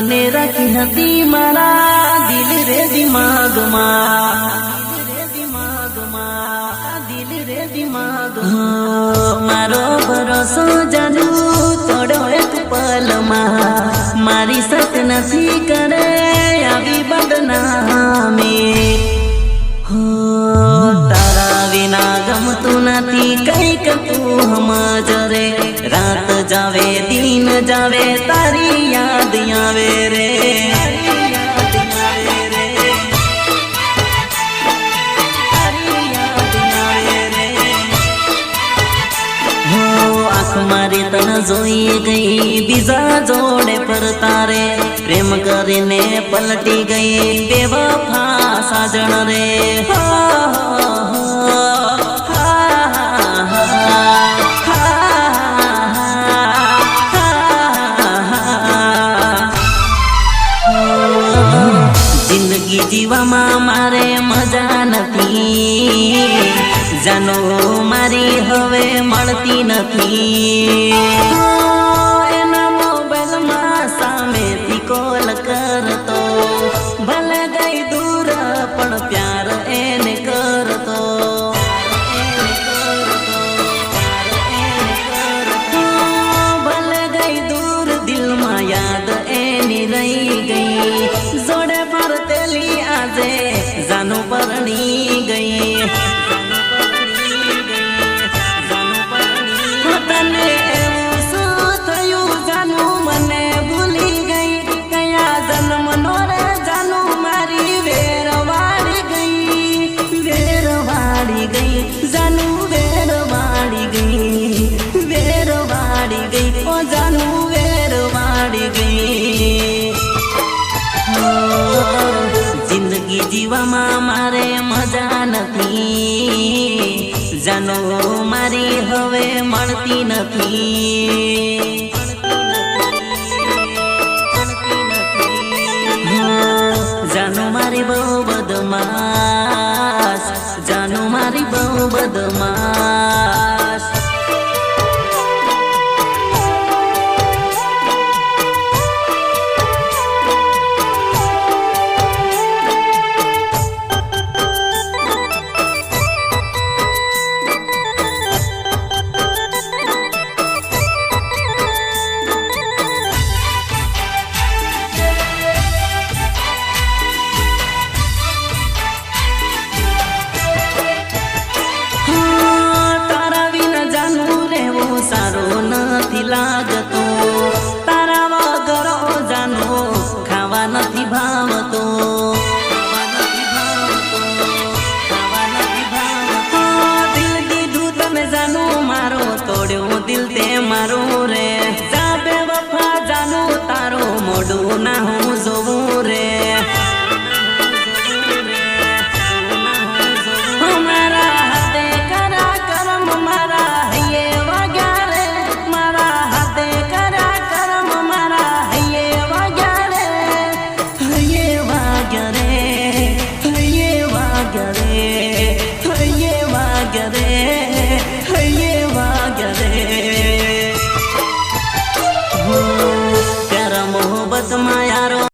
તને રાખી હતી મારા દિલ રે દિમાગમાં મારો ભરોસો જાનુ તોડો એક પલમાં મારી સત નથી કરે આવી બદનામી તારા વિના ગમતું નથી કઈક તું સમજ રે રાત જાવે દિન જાવે તારી યાદ આવે રે મારી તન જોઈ ગઈ બીજા જોડે પર તારે પ્રેમ કરીને પલટી ગઈ બેવફા સાજણ રે જિંદગી જીવામાં મારે મજા નથી જાનો મારી હવે મળતી નથી એના મોબાઈલમાં સામેથી કોલ કરતો ભલે ગઈ દૂર પણ પ્યાર એને કરતો ભલે ગઈ દૂર દિલમાં યાદ એની રહી ગઈ જોડે ફરતેલી આજે જાનું પરણી ગઈ જિંદગી જીવામાં મારે મજા નથી જાનો મારી હવે મળતી નથી જાનો મારી બહુ બદમાશ જાનો મારી બહુ બદમાશ લાગતો તારા વગર જાનો ખાવા નથી ભાવતો દિલ દીધું તમે જાનો મારો તોડ્યો દિલ તે મારો રે જા બેવફા જાનો તારો મોઢું ના હું જોવું રે પ્યારા મોહબ્બત માં યારો